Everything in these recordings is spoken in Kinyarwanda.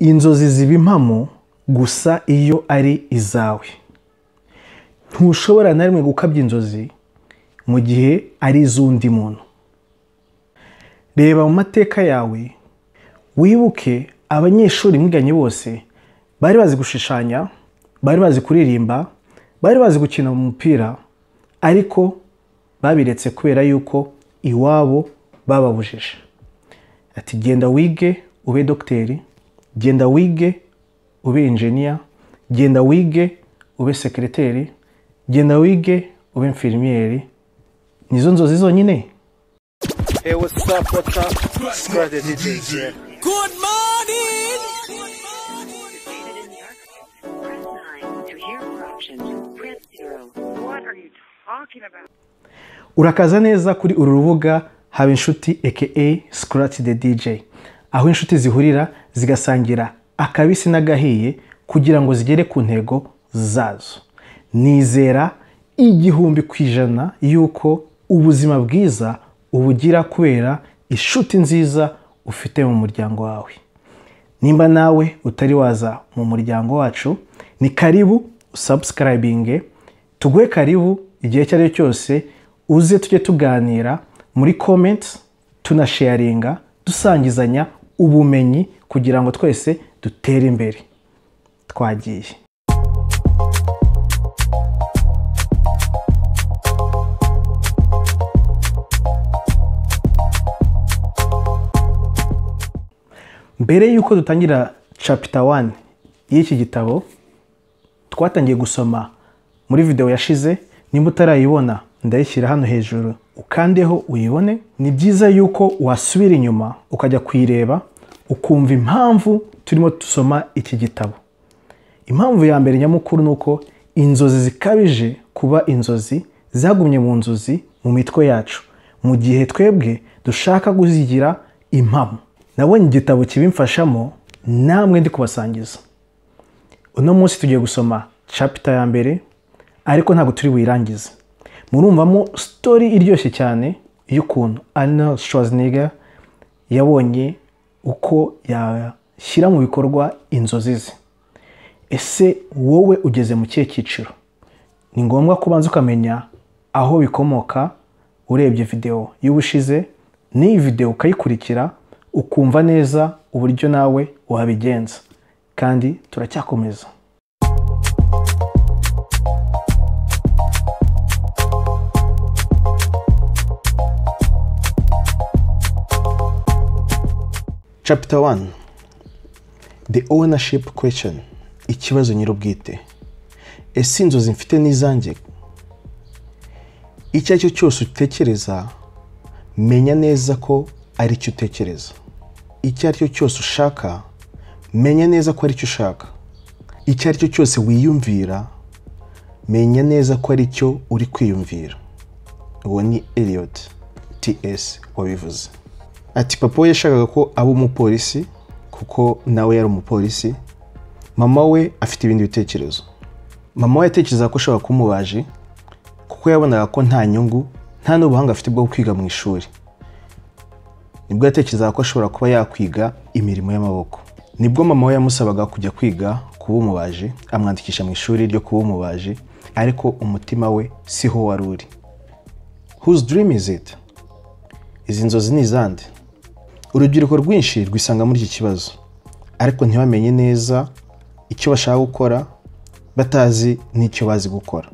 inzozi ziba impamo gusa iyo ari izawe. Ntushobora na rimwe gukabya inzozi mu gihe ari iz'undi muntu. Reba mu mateka yawe wibuke abanyeshuri mwiganye bose bari bazi gushushanya, bari bazi kuririmba, bari bazi gukina umupira, ariko babiretse kubera yuko iwabo bababujije. Ati genda wige ube dogiteri, genda wige ube engineer, genda wige ube sekreteri, genda wige ube infirmieri. Nizo nzozi zonyine. Hey, what's up, what's up? Scratch the DJ here. Good morning! To hear more options, press 0. What are you talking about? Urakaza neza kuri uru rubuga Haba Inshuti aka Scratch the DJ, aho inshuti zihurira zigasangira akabisi n'agahiye kugira ngo zigere ku ntego zazo. Nizera 100% yuko ubuzima bwiza ubugira kubera inshuti nziza ufite mu muryango wawe. Nimba nawe utari waza mu muryango wacu, ni karibu subscribing, tuguhe karibu igihe cyari cyose uze tujye tuganira muri comments, tunasharinga, dusangizanya ubumenyi kugira ngo twese dutere imbere. Twagiye. Mbere yuko dutangira chapter 1 y'iki gitabo, twatangiye gusoma muri video yashize. Nimba utarayibona ndayishyira hano hejuru ukandeho uyibone. Ni byiza yuko wasubira inyuma ukajya kuyireba ukumva impamvu turimo tusoma iki gitabo. Impamvu ya mbere nyamukuru nuko inzozi zikabije kuba inzozi zagumye mu nzozi mu mitwe yacu, mu gihe twebwe dushaka kuzigira impamo. Nabonye igitabo kibimfashamo, namwe ndi kubasangiza. Uno munsi tugiye gusoma chapter ya mbere, ariko ntabwo turi buyirangize. Murumvamo story iryoshye cyane y'ukuntu Arnold Schwarzenegger yabonye uko yashyira mu bikorwa inzozi ze. Ese wowe ugeze mu kihe cyiciro? Ni ngombwa kubanza ukamenya aho bikomoka urebye video y'ubushize, ni video ukayikurikira ukumva neza uburyo nawe wabigenza. Kandi turacyakomeza. Chapter 1. The ownership question. Ikibazo nyir'ubwite. Ese inzozi mfite n'izanjye? Icyo aricyo cyose utekereza, menya neza ko ari cyo utekereza. Icyo aricyo cyose ushaka, menya neza ko ari cyo ushaka. Icyo aricyo cyose wiyumvira, menya neza ko ari cyo uri kwiyumvira. Uwo ni Eliot T.S. wabivuze. Ati papa we yashakaga ko aba umupolisi kuko nawe yari umupolisi. Mama we afite ibindi bitekerezo. Mama we yatekereza ko ashobora kumubaje kuko yabonaga ko nta nyungu, nta n'ubuhanga afite bwo kwiga mu ishuri. Nibwo yatekerezaga ko ashobora kuba yakwiga imirimo y'amaboko. Nibwo mama we yamusabaga kujya kwiga kuba umubaje, amwandikisha mu ishuri ryo kuba umubaje, ariko umutima we siho wari uri. Whose dream is it? Izi nzozi ni izande. Urubyiruko rwinshi rwisanga muri iki kibazo, ariko ntibamenye neza icyo bashaka gukora, batazi n'icyo bazi gukora.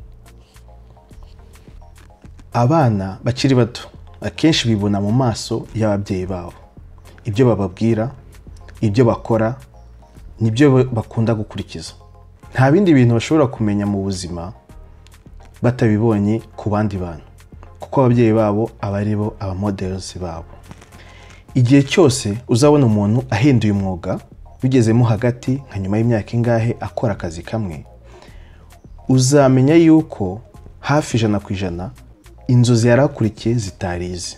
Abana bakiri bato akenshi bibona mu maso y'ababyeyi babo. Ibyo bababwira, ibyo bakora, nibyo bakunda gukurikiza. Nta bindi bintu bashobora kumenya mu buzima batabibonye ku bandi bantu, kuko ababyeyi babo aba ari bo aba models babo. Igihe cyose uzabona umuntu ahinduye umwuga, bigezemo hagati nka nyuma y'imyaka ingahe akora akazi kamwe, uzamenya yuko hafi 100% inzozi yarakurikiye zitarize.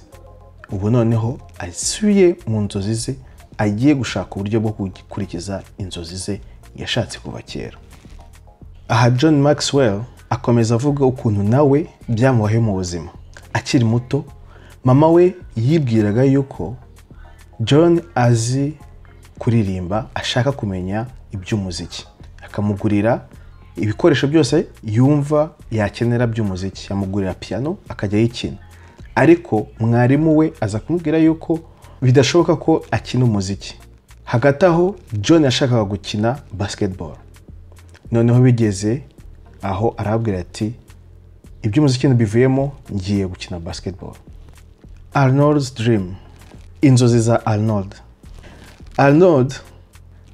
Ubu noneho asubiye mu nzozi ze, agiye gushaka uburyo bwo gukurikiza inzozi ze yashatse kuva kera. Aha John Maxwell akomeza avuga ukuntu nawe byamubayeho mu buzima. Akiri muto, mama we yibwiraga yuko John azi kuririmba, ashaka kumenya iby'umuziki, akamugurira ibikoresho byose yumva yakenera by'umuziki, yamugurira piano akajya yikina. Ariko mwarimu we aza kumubwira yuko bidashoboka ko akina umuziki. Hagati aho John yashakaga gukina basketball. Noneho bigeze aho arabwira ati iby'umuziki bivuyemo, ngiye gukina basketball. Arnold's dream, inzozi za Arnold. Arnold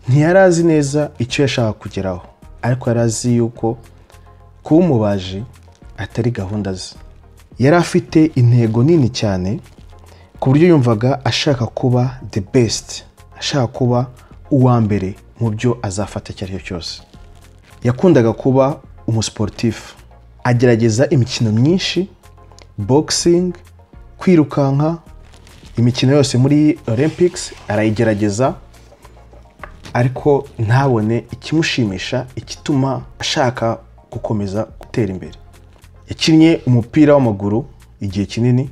ntiyari azi neza icyo yashaka kugeraho, ariko yari azi yuko kuba umubaji atari gahunda ze. Yari afite intego nini cyane ku buryo yumvaga ashaka kuba the best, ashaka kuba uwa mbere mu byo azafata icyo ari cyo cyose. Yakundaga kuba umusportif, agerageza imikino myinshi, boxing, kwirukanka, imikino yose muri Olympics arayigerageza, ariko ntabone ikimushimisha, ikituma ashaka gukomeza gutera imbere. Yakinnye umupira w'amaguru igihe kinini,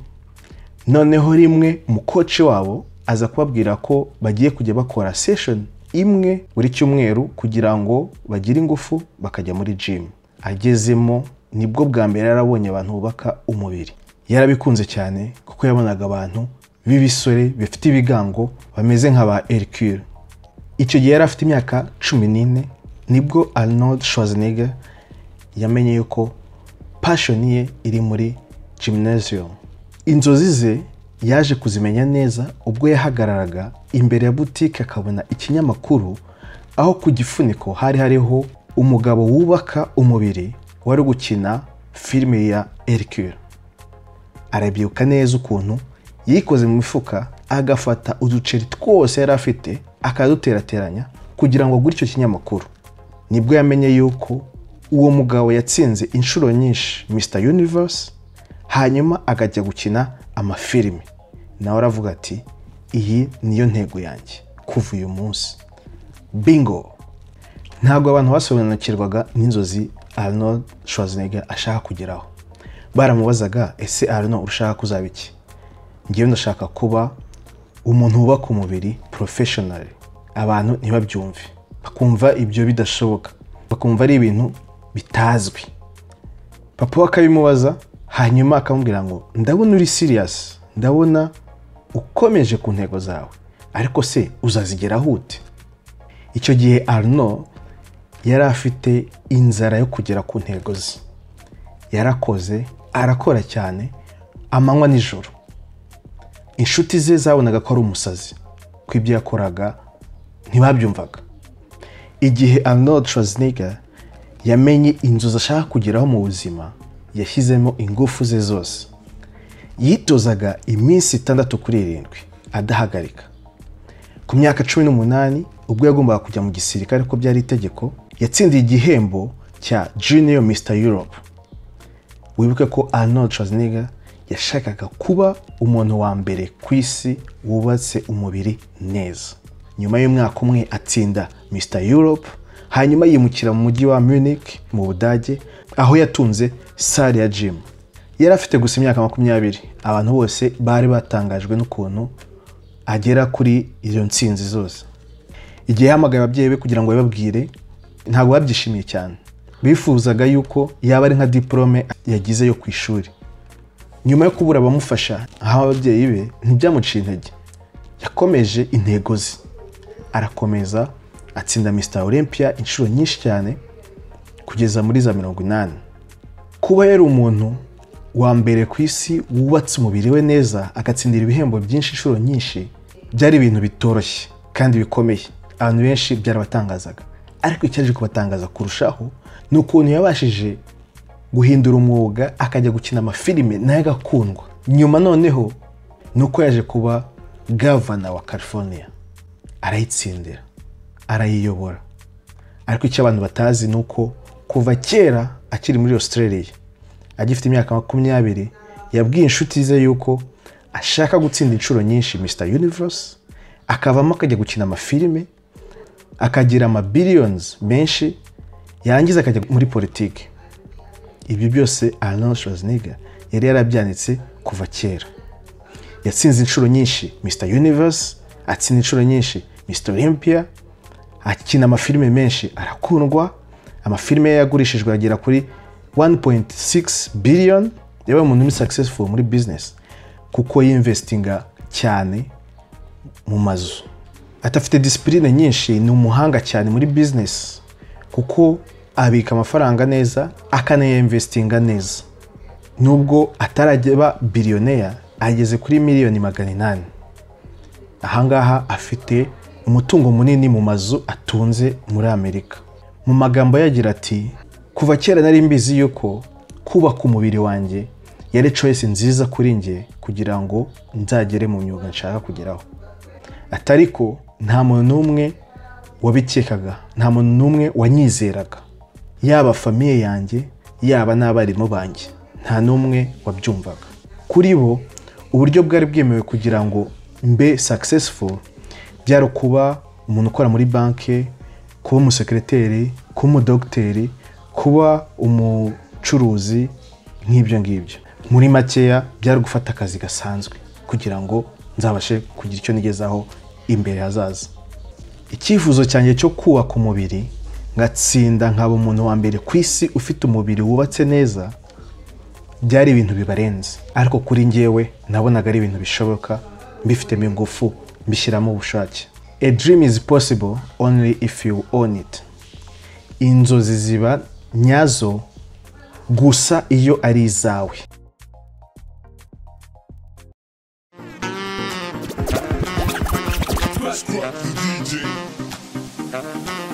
noneho rimwe umukoci wabo aza kubabwira ko bagiye kujya bakora session imwe buri cyumweru kugira ngo bagire ingufu bakajya muri gym. Agezemo nibwo bwa mbere yarabonye abantu bubaka umubiri. Yarabikunze cyane kuko yabonaga abantu b'ibisore bifite ibigango bameze nk'aba Hercule. Icyo gihe yari afite imyaka 14 nibwo Arnold Schwarzenegger yamenye yuko passion ye iri muri gymnasium. Inzozi ze yaje kuzimenya neza ubwo yahagararaga imbere ya boutique akabona ikinyamakuru, aho ku gifuniko hari hariho umugabo wubaka umubiri wari gukina filime ya Hercule. Arabyuka neza ukuntu yikoze mu mifuka agafata uduceri twose yari afite akaduterateranya kugira ngo agure icyo kinyamakuru. Nibwo yamenye yuko uwo mugabo yatsinze inshuro nyinshi Mr Universe, hanyuma akajya gukina amafilime. Nawe aravuga ati iyi niyo ntego yanjye kuva uyu munsi. Bingo! Ntabwo abantu basobanukirwaga n'inzozi Arnold Schwarzenegger ashaka kugeraho. Baramubazaga, ese Arnold ushaka kuzaba iki? Ngiye ndashaka kuba umuntu wubaka umubiri professionally. Abantu ntibabyumve, bakumva ibyo bidashoboka, bakumva ari ibintu bitazwi. Papa we akabimubaza, hanyuma akamubwira ngo ndabona uri serious, ndabona ukomeje ku ntego zawe, ariko se uzazigeraho ute? Icyo gihe Arnold yari afite inzara yo kugera ku ntego ze. Yarakoze, arakora cyane amanywa nijoro. Inshuti ze zabonaga ko ari umusazi, ko ibyo yakoraga ntibabyumvaga. Igihe Arnold Schwarzenegger yamenye inzozi ashaka kugeraho mu buzima, yashyizemo ingufu ze zose. Yitozaga iminsi 6 adahagarika. Ku myaka 18 ubwo yagombaga kujya mu gisirikare ko byari itegeko, yatsindiye igihembo cya Junior Mr Europe. Wibuke ko Arnold Schwarzenegger yashakaga kuba umuntu wa mbere ku isi wubatse umubiri neza. Nyuma y'umwaka umwe atsinda Mr Europe, hanyuma yimukira mu mujyi wa Munich mu Budage, aho yatunze salle ya gym. Yari afite gusa imyaka 20. Abantu bose bari batangajwe n'ukuntu agera kuri iyo ntsinzi zose. Igihe yahamagaye ababyeyi be kugira ngo bababwire, ntabwo babyishimiye cyane. Bifuzaga yuko yaba ari nka diplome yagize yo ku ishuri. Nyuma yo kubura abamufasha, aho ababyeyi be ntibyamuciye intege. Yakomeje intego ze, arakomeza atsinda Mr Olympia inshuro nyinshi cyane kugeza muri za 80. Kuba yari umuntu wa mbere ku isi wubatse umubiri we neza agatsindira ibihembo byinshi inshuro nyinshi, byari ibintu bitoroshye kandi bikomeye. Abantu benshi byarabatangazaga, ariko icyaje kubatangaza kurushaho ni ukuntu yabashije guhindura umwuga akajya gukina amafilime nayo agakundwa. Nyuma noneho nuko yaje kuba governor wa California, arayitsindira, arayiyobora. Ariko icyo abantu batazi nuko kuva kera akiri muri Australia, agifite imyaka 20, yabwiye inshuti ze yuko ashaka gutsinda inshuro nyinshi Mr Universe, akavamo akajya gukina amafilime, akagira billions menshi, yangiza akajya muri politiki. Ibyo byose Arnold Schwarzenegger yari yarabyanitse kuva kera. Yatsinze inshuro nyinshi Mr Universe, atsinda inshuro nyinshi Mr Olympia, akina amafilime menshi, arakundwa. Amafilime ye yagurishijwe agera kuri 1.6 billion. Yabaye umuntu successful muri business kuko yinvestinga cyane mu mazu. Atafite discipline nyinshi, ni umuhanga cyane muri business kuko abika amafaranga neza, akanayinvestinga neza. Nubwo atarageba billionaire, ageze kuri miliyoni 800. Ahangaha afite umutungo munini mu mazu atunze muri Amerika. Mu magambo yagira ati, kuva kera nari mbizi yuko kubaka umubiri wanjye yari choice nziza kuri nge kugira ngo nzagere mu myuga nshaka kugeraho. Atariko nta muntu numwe wabikekaga, nta muntu numwe wanyizeraga, yaba famiye yanjye yaba n'abarimu banjye, nta numwe wabyumvaga. Kuri bo uburyo bwari bwemewe kugira ngo mbe successful byari kuba umuntu ukora muri banke, kuba umusekreteri, kuba umudogiteri, kuba umucuruzi, nk'ibyo ngibyo. Muri makeya byari gufata akazi gasanzwe kugira ngo nzabashe kugira icyo nigezaho imbere hazaza. Icyifuzo cyanjye cyo kubaka umubiri ngatsinda nkaba umuntu wa mbere ku isi ufite umubiri wubatse neza byari ibintu bibarenze, ariko kuri njyewe nabonaga ari ibintu bishoboka, mbifitemo ingufu, mbishyiramo ubushake. A dream is possible only if you own it. Inzozi ziba nyazo gusa iyo ari izawe. Scrap the DJ.